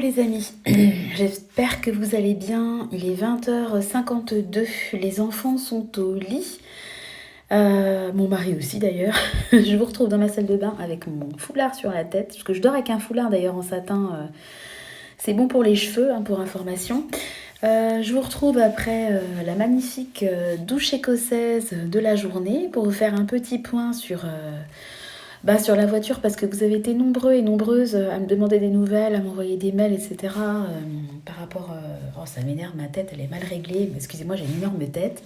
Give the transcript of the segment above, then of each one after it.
les amis, j'espère que vous allez bien. Il est 20h52, les enfants sont au lit. Mon mari aussi d'ailleurs. Je vous retrouve dans ma salle de bain avec mon foulard sur la tête, parce que je dors avec un foulard d'ailleurs en satin. C'est bon pour les cheveux, hein, pour information. Je vous retrouve après la magnifique douche écossaise de la journée pour vous faire un petit point sur la voiture, parce que vous avez été nombreux et nombreuses à me demander des nouvelles, à m'envoyer des mails, etc. Par rapport... oh, ça m'énerve, ma tête, elle est mal réglée. Excusez-moi, j'ai une énorme tête.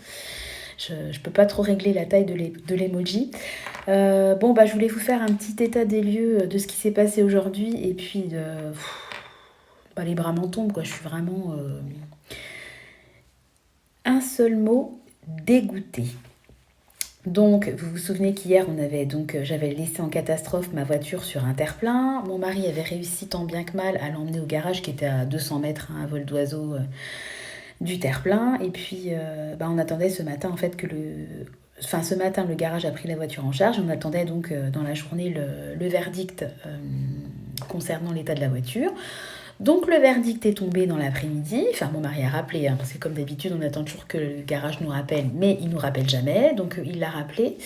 Je peux pas trop régler la taille de l'emoji. Je voulais vous faire un petit état des lieux de ce qui s'est passé aujourd'hui. Et puis, les bras m'en tombent, quoi. Je suis vraiment... un seul mot, dégoûtée. Donc, vous vous souvenez qu'hier, j'avais laissé en catastrophe ma voiture sur un terre-plein. Mon mari avait réussi tant bien que mal à l'emmener au garage qui était à 200 mètres, à un vol d'oiseau du terre-plein. Et puis, on attendait ce matin, en fait, ce matin, le garage a pris la voiture en charge. On attendait donc dans la journée le verdict concernant l'état de la voiture. Donc le verdict est tombé dans l'après-midi. Enfin, mon mari a rappelé, parce que comme d'habitude, on attend toujours que le garage nous rappelle, mais il nous rappelle jamais. Donc il l'a rappelé.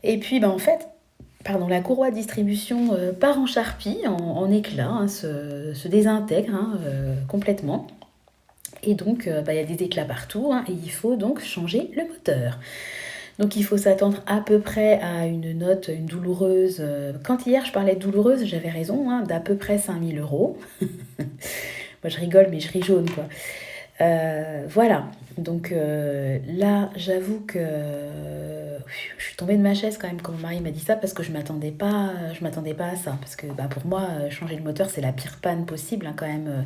Et puis, la courroie de distribution part en charpie, en éclats, se désintègre complètement. Et donc, il y a des éclats partout, et il faut donc changer le moteur. Donc il faut s'attendre à peu près à une douloureuse. Quand hier je parlais de douloureuse, j'avais raison, d'à peu près 5 000 €. Moi je rigole, mais je ris jaune, quoi. Voilà. Donc là, j'avoue que je suis tombée de ma chaise quand même quand mon mari m'a dit ça, parce que je m'attendais pas à ça. Parce que pour moi, changer le moteur, c'est la pire panne possible, quand même,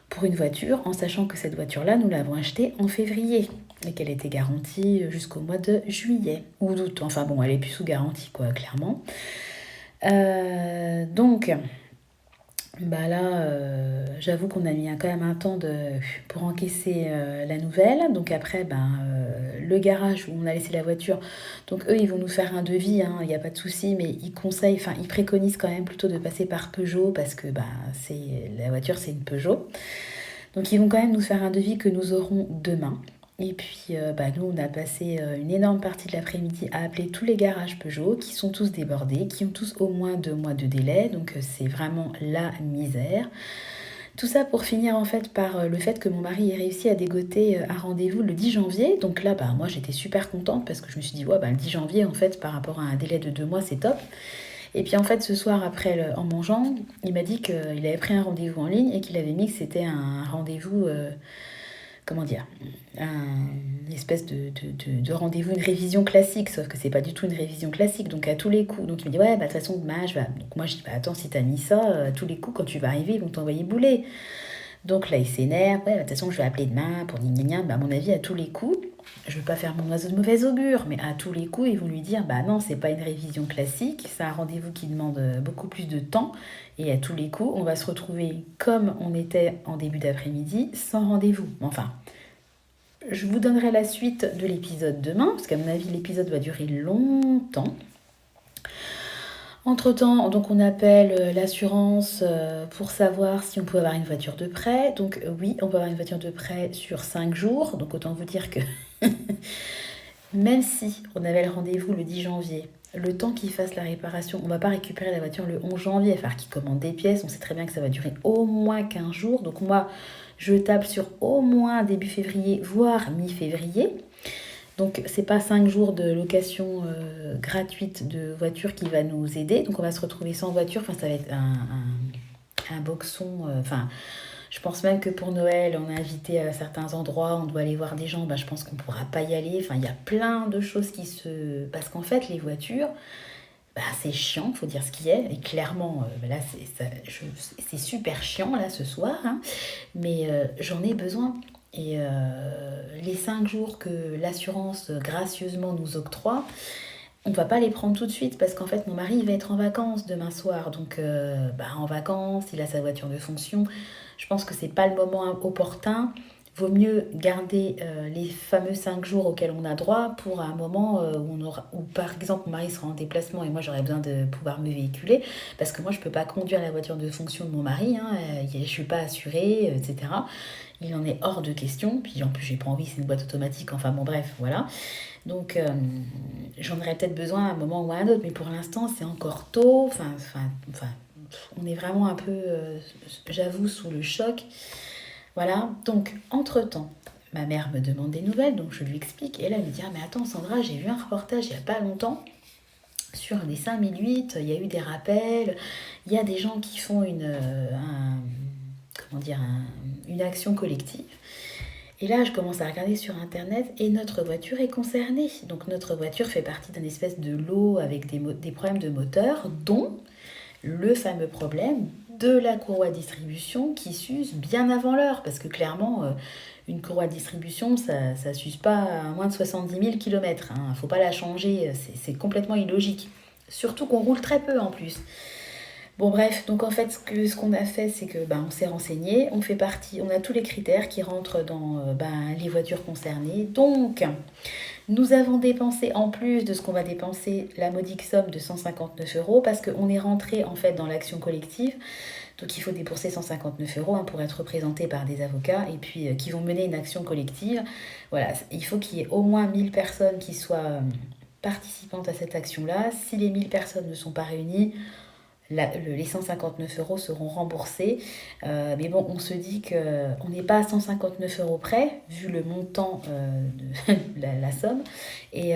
pour une voiture, en sachant que cette voiture-là, nous l'avons achetée en février et qu'elle était garantie jusqu'au mois de juillet ou d'août. Enfin bon, elle est plus sous garantie, quoi, clairement. J'avoue qu'on a mis quand même un temps pour encaisser la nouvelle. Donc après, le garage où on a laissé la voiture, donc eux, ils vont nous faire un devis, il n'y a pas de souci, mais ils préconisent quand même plutôt de passer par Peugeot, parce que la voiture, c'est une Peugeot. Donc ils vont quand même nous faire un devis que nous aurons demain. Et puis, nous, on a passé une énorme partie de l'après-midi à appeler tous les garages Peugeot, qui sont tous débordés, qui ont tous au moins 2 mois de délai. Donc, c'est vraiment la misère. Tout ça pour finir, en fait, par le fait que mon mari ait réussi à dégoter un rendez-vous le 10 janvier. Donc là, moi, j'étais super contente, parce que je me suis dit, le 10 janvier, en fait, par rapport à un délai de 2 mois, c'est top. Et puis, en fait, ce soir, après, en mangeant, il m'a dit qu'il avait pris un rendez-vous en ligne et qu'il avait mis que c'était un rendez-vous... une espèce de rendez-vous, une révision classique, sauf que c'est pas du tout une révision classique, donc à tous les coups. Donc il me dit, ouais, de toute façon, demain, Donc moi, je dis, attends, si t'as mis ça, à tous les coups, quand tu vas arriver, ils vont t'envoyer bouler. Donc là, il s'énerve, ouais, de toute façon, je vais appeler demain pour gna. À mon avis, à tous les coups, je veux pas faire mon oiseau de mauvaise augure, mais à tous les coups, ils vont lui dire, non, c'est pas une révision classique, c'est un rendez-vous qui demande beaucoup plus de temps, et à tous les coups, on va se retrouver comme on était en début d'après-midi, sans rendez-vous. Enfin, je vous donnerai la suite de l'épisode demain, parce qu'à mon avis, l'épisode va durer longtemps. Entre-temps, donc on appelle l'assurance pour savoir si on peut avoir une voiture de prêt. Donc oui, on peut avoir une voiture de prêt sur 5 jours. Donc autant vous dire que même si on avait le rendez-vous le 10 janvier, le temps qu'ils fassent la réparation, on ne va pas récupérer la voiture le 11 janvier, il va falloir qu'ils commandent des pièces. On sait très bien que ça va durer au moins 15 jours. Donc moi, je tape sur au moins début février, voire mi-février. Donc, c'est pas 5 jours de location gratuite de voiture qui va nous aider. Donc, on va se retrouver sans voiture. Enfin, ça va être un boxon. Je pense même que pour Noël, on est invité à certains endroits, on doit aller voir des gens. Je pense qu'on pourra pas y aller. Enfin, il y a plein de choses qui se... Parce qu'en fait, les voitures, c'est chiant, faut dire ce qui est. Et clairement, là, c'est super chiant, là, ce soir. Mais j'en ai besoin. Et les 5 jours que l'assurance gracieusement nous octroie, on ne va pas les prendre tout de suite, parce qu'en fait mon mari il va être en vacances demain soir. Donc en vacances, il a sa voiture de fonction. Je pense que c'est pas le moment opportun. vaut mieux garder les fameux 5 jours auxquels on a droit pour un moment où par exemple mon mari sera en déplacement et moi j'aurai besoin de pouvoir me véhiculer, parce que moi je peux pas conduire la voiture de fonction de mon mari, hein, je suis pas assurée, etc. Il en est hors de question, puis en plus j'ai pas envie, c'est une boîte automatique, enfin bon bref, voilà. Donc j'en aurais peut-être besoin à un moment ou à un autre, mais pour l'instant c'est encore tôt, enfin, on est vraiment un peu, j'avoue, sous le choc. Voilà, donc entre-temps, ma mère me demande des nouvelles, donc je lui explique, et là elle me dit, ah mais attends Sandra, j'ai vu un reportage il n'y a pas longtemps sur les 5008, il y a eu des rappels, il y a des gens qui font comment dire, une action collective. Et là, je commence à regarder sur Internet et notre voiture est concernée. Donc notre voiture fait partie d'une espèce de lot avec des problèmes de moteur, dont le fameux problème de la courroie de distribution qui s'use bien avant l'heure. Parce que clairement, une courroie de distribution, ça ne s'use pas à moins de 70 000 km. Il ne faut pas la changer, c'est complètement illogique. Surtout qu'on roule très peu en plus. Bon bref, donc en fait ce qu'on a fait, c'est que on s'est renseigné, on fait partie, on a tous les critères qui rentrent dans les voitures concernées. Donc nous avons dépensé, en plus de ce qu'on va dépenser, la modique somme de 159 euros, parce qu'on est rentré en fait dans l'action collective. Donc il faut débourser 159 euros pour être représenté par des avocats et puis qui vont mener une action collective. Voilà, il faut qu'il y ait au moins 1000 personnes qui soient participantes à cette action-là. Si les 1000 personnes ne sont pas réunies, les 159 euros seront remboursés. Mais bon, on se dit qu'on n'est pas à 159 euros près, vu le montant de la somme. Et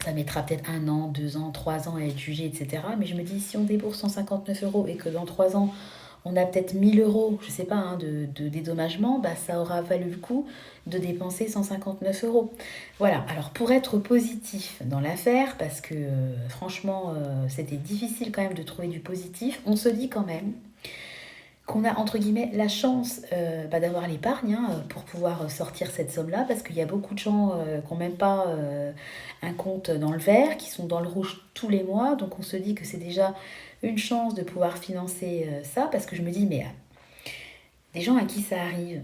ça mettra peut-être 1 an, 2 ans, 3 ans à être jugé, etc. Mais je me dis, si on débourse 159 euros et que dans 3 ans, on a peut-être 1000 euros, je sais pas, de dédommagement, ça aura valu le coup de dépenser 159 euros. Voilà, alors pour être positif dans l'affaire, parce que franchement, c'était difficile quand même de trouver du positif, on se dit quand même qu'on a entre guillemets la chance d'avoir l'épargne pour pouvoir sortir cette somme-là, parce qu'il y a beaucoup de gens qui n'ont même pas un compte dans le vert, qui sont dans le rouge tous les mois, donc on se dit que c'est déjà une chance de pouvoir financer ça, parce que je me dis, mais des gens à qui ça arrive,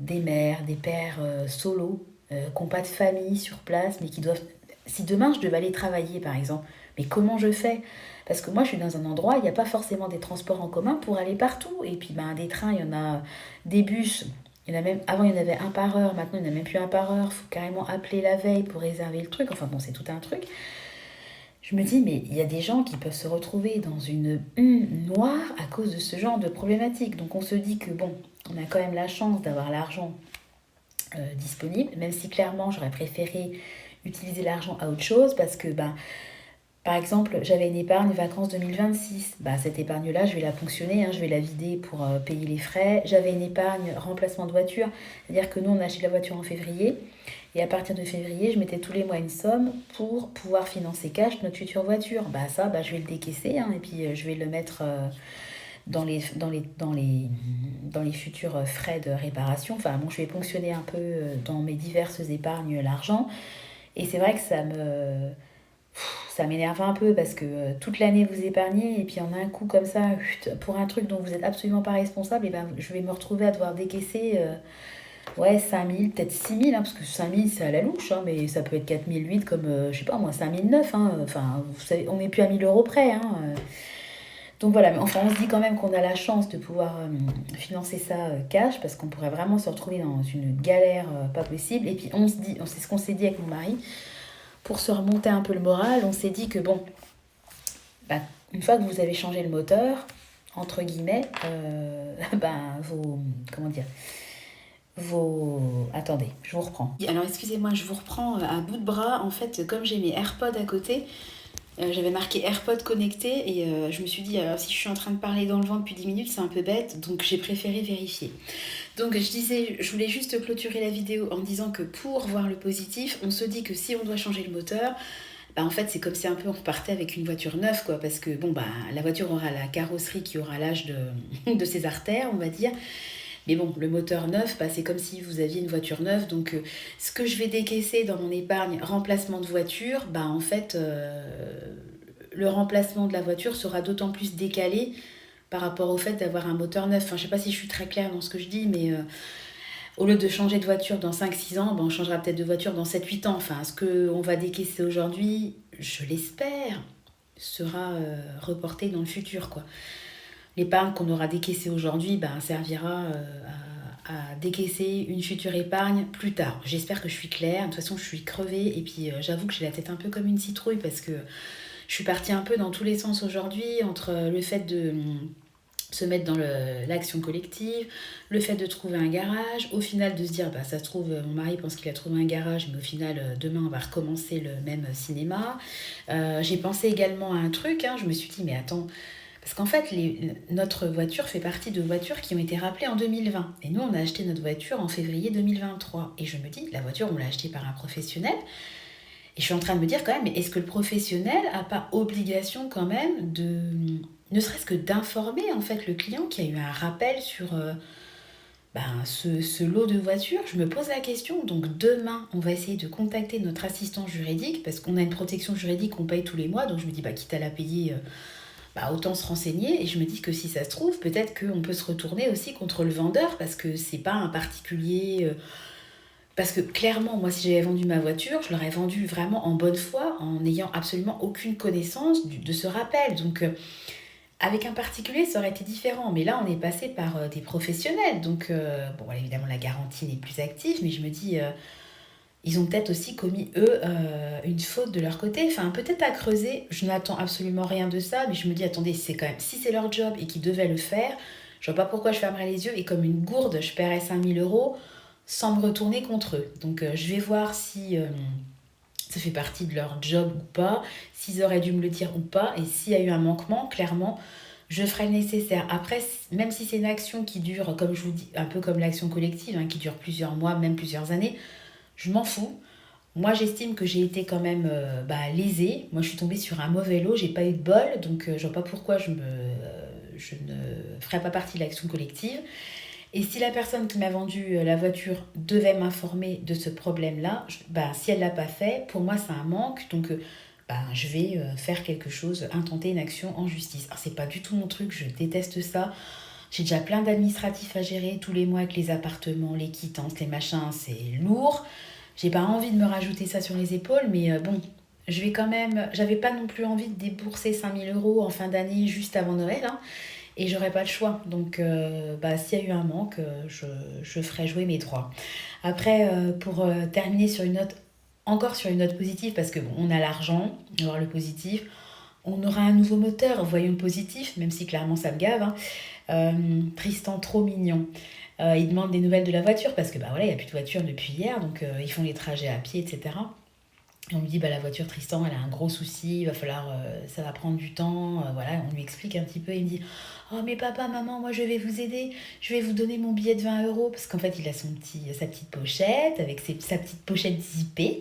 des mères, des pères solos, qui n'ont pas de famille sur place, mais qui doivent... Si demain je devais aller travailler par exemple, mais comment je fais? Parce que moi je suis dans un endroit, il n'y a pas forcément des transports en commun pour aller partout. Et puis des trains, il y en a des bus. Il y en a même, avant il y en avait un par heure, maintenant il n'y en a même plus un par heure. Il faut carrément appeler la veille pour réserver le truc. Enfin bon, c'est tout un truc. Je me dis, mais il y a des gens qui peuvent se retrouver dans une noire à cause de ce genre de problématique. Donc on se dit que bon, on a quand même la chance d'avoir l'argent disponible, même si clairement j'aurais préféré utiliser l'argent à autre chose, parce que par exemple, j'avais une épargne vacances 2026. Cette épargne-là, je vais la ponctionner, je vais la vider pour payer les frais. J'avais une épargne remplacement de voiture, c'est-à-dire que nous, on a acheté la voiture en février. Et à partir de février, je mettais tous les mois une somme pour pouvoir financer cash notre future voiture. Je vais le décaisser et puis je vais le mettre dans les futurs frais de réparation. Enfin, bon, je vais ponctionner un peu dans mes diverses épargnes l'argent. Et c'est vrai que ça m'énerve un peu, parce que toute l'année vous épargnez et puis en un coup comme ça, pour un truc dont vous n'êtes absolument pas responsable, et je vais me retrouver à devoir décaisser 5 000, peut-être 6 000, parce que 5 000 c'est à la louche, mais ça peut être 4 008 comme, je sais pas moi, 5 009. Enfin, vous savez, on n'est plus à 1 000 euros près. Donc voilà, mais enfin on se dit quand même qu'on a la chance de pouvoir financer ça cash, parce qu'on pourrait vraiment se retrouver dans une galère pas possible. Et puis on se dit, c'est ce qu'on s'est dit avec mon mari, pour se remonter un peu le moral, on s'est dit que bon, une fois que vous avez changé le moteur, entre guillemets, comment dire, attendez, je vous reprends. Alors excusez-moi, je vous reprends à bout de bras. En fait, comme j'ai mes AirPods à côté, j'avais marqué AirPods connectés et je me suis dit, alors si je suis en train de parler dans le vent depuis 10 minutes, c'est un peu bête, donc j'ai préféré vérifier. Donc je voulais juste clôturer la vidéo en disant que pour voir le positif, on se dit que si on doit changer le moteur, en fait c'est comme si un peu on repartait avec une voiture neuve, quoi, parce que la voiture aura la carrosserie qui aura l'âge de ses artères, on va dire. Mais bon, le moteur neuf, c'est comme si vous aviez une voiture neuve. Donc, ce que je vais décaisser dans mon épargne remplacement de voiture, en fait, le remplacement de la voiture sera d'autant plus décalé par rapport au fait d'avoir un moteur neuf. Enfin, je ne sais pas si je suis très claire dans ce que je dis, mais Au lieu de changer de voiture dans 5-6 ans, ben, on changera peut-être de voiture dans 7-8 ans. Enfin, ce qu'on va décaisser aujourd'hui, je l'espère, sera reporté dans le futur, quoi. L'épargne qu'on aura décaissée aujourd'hui ben, servira à décaisser une future épargne plus tard. J'espère que je suis claire. De toute façon, je suis crevée. Et puis, j'avoue que j'ai la tête un peu comme une citrouille parce que je suis partie un peu dans tous les sens aujourd'hui, entre le fait de se mettre dans l'action collective, le fait de trouver un garage, au final de se dire, bah, ça se trouve, mon mari pense qu'il a trouvé un garage, mais au final, demain, on va recommencer le même cinéma. J'ai pensé également à un truc, hein, je me suis dit, mais attends, parce qu'en fait, notre voiture fait partie de voitures qui ont été rappelées en 2020. Et nous, on a acheté notre voiture en février 2023. Et je me dis, la voiture, on l'a achetée par un professionnel. Et je suis en train de me dire quand même, mais est-ce que le professionnel n'a pas obligation quand même de, ne serait-ce que d'informer en fait le client qu'il y a eu un rappel sur ce lot de voitures? Je me pose la question. Donc demain, on va essayer de contacter notre assistant juridique parce qu'on a une protection juridique qu'on paye tous les mois. Donc je me dis, quitte à la payer, autant se renseigner. Et je me dis que si ça se trouve, peut-être qu'on peut se retourner aussi contre le vendeur parce que c'est pas un particulier. Parce que clairement, moi, si j'avais vendu ma voiture, je l'aurais vendue vraiment en bonne foi, en n'ayant absolument aucune connaissance de ce rappel. Donc, avec un particulier, ça aurait été différent. Mais là, on est passé par des professionnels. Donc, évidemment, la garantie n'est plus active, mais je me dis, ils ont peut-être aussi commis, eux, une faute de leur côté. Enfin, peut-être à creuser. Je n'attends absolument rien de ça, mais je me dis, attendez, c'est quand même, si c'est leur job et qu'ils devaient le faire, je vois pas pourquoi je fermerais les yeux et comme une gourde, je paierais 5 000 € sans me retourner contre eux. Donc, je vais voir si ça fait partie de leur job ou pas, s'ils auraient dû me le dire ou pas, et s'il y a eu un manquement, clairement, je ferai le nécessaire. Après, même si c'est une action qui dure, comme je vous dis, un peu comme l'action collective, hein, qui dure plusieurs mois, même plusieurs années, je m'en fous. Moi, j'estime que j'ai été quand même lésée. Moi, je suis tombée sur un mauvais lot, j'ai pas eu de bol, donc je vois pas pourquoi je ne ferais pas partie de l'action collective. Et si la personne qui m'a vendu la voiture devait m'informer de ce problème-là, si elle ne l'a pas fait, pour moi, c'est un manque. Donc, je vais faire quelque chose, intenter une action en justice. Alors, c'est pas du tout mon truc, je déteste ça. J'ai déjà plein d'administratifs à gérer tous les mois avec les appartements, les quittances, les machins, c'est lourd. J'ai pas envie de me rajouter ça sur les épaules, mais je vais quand même. J'avais pas non plus envie de débourser 5 000 € en fin d'année juste avant Noël, hein, et j'aurais pas le choix. Donc, s'il y a eu un manque, je ferai jouer mes droits. Après, pour terminer sur une note, encore sur une note positive, parce que bon, on a l'argent, on va voir le positif. On aura un nouveau moteur, voyons le positif, même si clairement ça me gave, hein. Tristan, trop mignon. Il demande des nouvelles de la voiture parce que il n'y a plus de voiture depuis hier, donc ils font les trajets à pied, etc. Et on lui dit, la voiture Tristan, elle a un gros souci, il va falloir, ça va prendre du temps, voilà, on lui explique un petit peu, il me dit, oh mais papa, maman, moi je vais vous aider, je vais vous donner mon billet de 20 €, parce qu'en fait il a sa petite pochette, avec sa petite pochette zippée,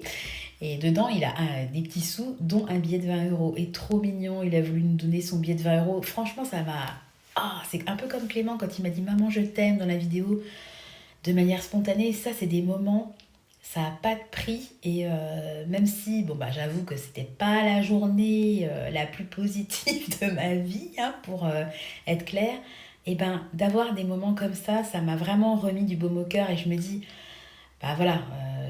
et dedans il a des petits sous, dont un billet de 20 €, et trop mignon, il a voulu nous donner son billet de 20 €, franchement ça m'a... Ah, c'est un peu comme Clément quand il m'a dit, maman je t'aime dans la vidéo, de manière spontanée, ça c'est des moments... Ça n'a pas de prix et même si, j'avoue que c'était pas la journée la plus positive de ma vie, hein, pour être claire, et d'avoir des moments comme ça m'a vraiment remis du baume au cœur et je me dis,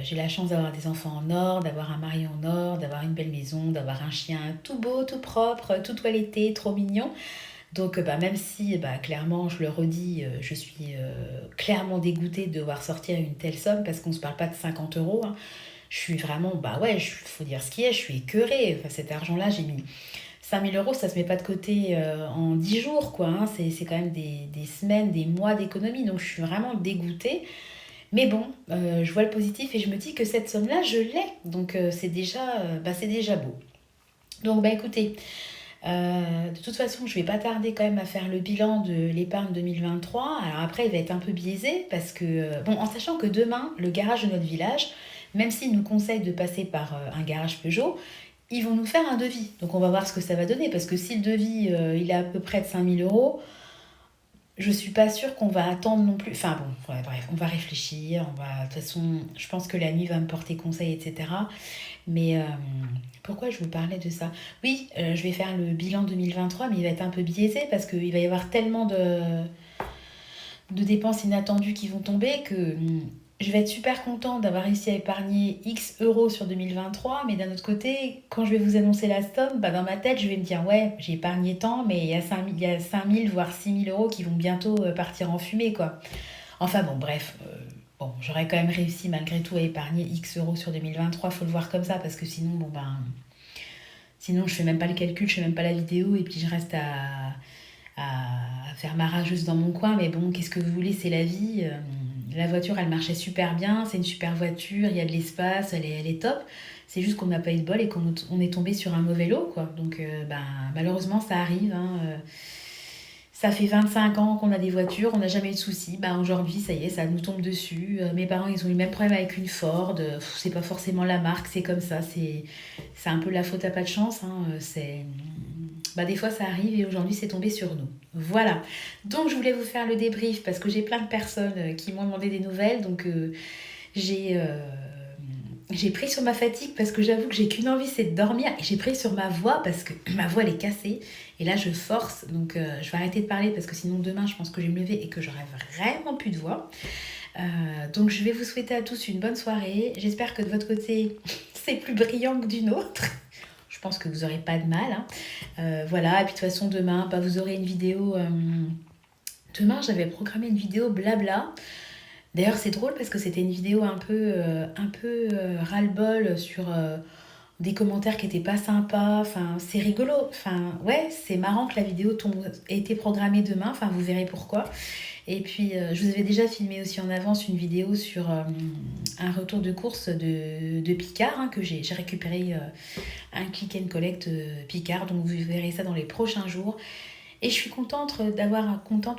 j'ai la chance d'avoir des enfants en or, d'avoir un mari en or, d'avoir une belle maison, d'avoir un chien tout beau, tout propre, tout toiletté, trop mignon. Donc, même si, clairement, je le redis, je suis clairement dégoûtée de devoir sortir une telle somme parce qu'on ne se parle pas de 50 €, hein. Je suis vraiment, faut dire ce qui est, je suis écœurée. Enfin, cet argent-là, j'ai mis 5 000 €, ça ne se met pas de côté en 10 jours, quoi, hein. C'est quand même des semaines, des mois d'économie. Donc, je suis vraiment dégoûtée. Mais bon, je vois le positif et je me dis que cette somme-là, je l'ai. Donc, c'est déjà beau. Donc, écoutez. De toute façon, je vais pas tarder quand même à faire le bilan de l'épargne 2023. Alors après, il va être un peu biaisé parce que, en sachant que demain, le garage de notre village, même s'ils nous conseillent de passer par un garage Peugeot, ils vont nous faire un devis. Donc on va voir ce que ça va donner parce que si le devis, il est à peu près de 5 000 €, je suis pas sûre qu'on va attendre non plus. Enfin bon, ouais, bref, on va réfléchir. De toute façon, je pense que la nuit va me porter conseil, etc. Mais pourquoi je vous parlais de ça? Oui, je vais faire le bilan 2023, mais il va être un peu biaisé parce qu'il va y avoir tellement de dépenses inattendues qui vont tomber, que je vais être super contente d'avoir réussi à épargner X euros sur 2023, mais d'un autre côté, quand je vais vous annoncer la somme, bah dans ma tête, je vais me dire, ouais, j'ai épargné tant, mais il y a 5 000 voire 6 000 euros qui vont bientôt partir en fumée, quoi. Enfin bon, bref, bon, j'aurais quand même réussi malgré tout à épargner X euros sur 2023, faut le voir comme ça, parce que sinon, bon ben, sinon je fais même pas le calcul, je fais même pas la vidéo, et puis je reste à faire ma rageuse dans mon coin, mais bon, qu'est-ce que vous voulez, c'est la vie. La voiture, elle marchait super bien, c'est une super voiture, il y a de l'espace, elle est top. C'est juste qu'on n'a pas eu de bol et qu'on on est tombé sur un mauvais lot, quoi. Donc, ben, malheureusement, ça arrive, hein. Ça fait 25 ans qu'on a des voitures, on n'a jamais eu de soucis. Bah, aujourd'hui, ça y est, ça nous tombe dessus. Mes parents, ils ont eu le même problème avec une Ford. C'est pas forcément la marque, c'est comme ça. C'est un peu la faute à pas de chance, hein. Bah, des fois, ça arrive et aujourd'hui, c'est tombé sur nous. Voilà. Donc, je voulais vous faire le débrief parce que j'ai plein de personnes qui m'ont demandé des nouvelles. Donc, j'ai j'ai pris sur ma fatigue parce que j'avoue que j'ai qu'une envie, c'est de dormir. Et j'ai pris sur ma voix parce que ma voix, elle est cassée. Et là, je force. Donc, je vais arrêter de parler parce que sinon, demain, je pense que je vais me lever et que j'aurai vraiment plus de voix. Donc, je vais vous souhaiter à tous une bonne soirée. J'espère que de votre côté, c'est plus brillant que du nôtre. Je pense que vous n'aurez pas de mal, hein. Voilà. Et puis, de toute façon, demain, bah, vous aurez une vidéo. Demain, j'avais programmé une vidéo blabla. D'ailleurs, c'est drôle parce que c'était une vidéo un peu ras-le-bol sur des commentaires qui étaient pas sympas. Enfin, c'est rigolo. Enfin, ouais, c'est marrant que la vidéo ait été programmée demain. Enfin, vous verrez pourquoi. Et puis, je vous avais déjà filmé aussi en avance une vidéo sur un retour de course de Picard, hein, que j'ai récupéré un click and collect Picard. Donc, vous verrez ça dans les prochains jours. Et je suis contente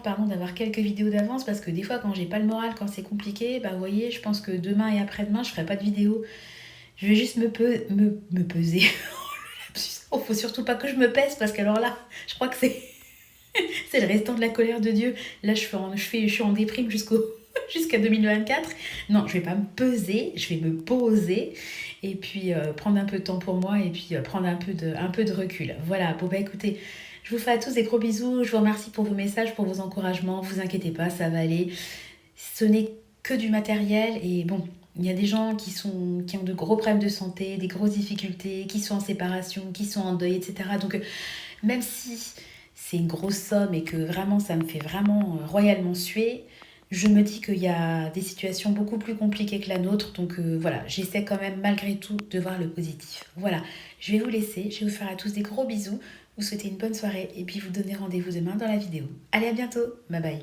pardon, d'avoir quelques vidéos d'avance parce que des fois quand j'ai pas le moral, quand c'est compliqué, bah vous voyez, je pense que demain et après-demain, je ferai pas de vidéo. Je vais juste me peser. Oh, faut surtout pas que je me pèse parce qu'alors là, je crois que c'est le restant de la colère de Dieu. Là, je suis en déprime jusqu'à 2024. Non, je vais pas me peser, je vais me poser et puis prendre un peu de temps pour moi et puis prendre un peu de recul. Voilà, bon bah écoutez, je vous fais à tous des gros bisous. Je vous remercie pour vos messages, pour vos encouragements. Vous inquiétez pas, ça va aller. Ce n'est que du matériel et bon, il y a des gens qui ont de gros problèmes de santé, des grosses difficultés, qui sont en séparation, qui sont en deuil, etc. Donc même si c'est une grosse somme et que vraiment ça me fait vraiment royalement suer, je me dis qu'il y a des situations beaucoup plus compliquées que la nôtre. Donc voilà, j'essaie quand même malgré tout de voir le positif. Voilà, je vais vous laisser, je vais vous faire à tous des gros bisous, vous souhaiter une bonne soirée et puis vous donner rendez-vous demain dans la vidéo. Allez, à bientôt, bye bye.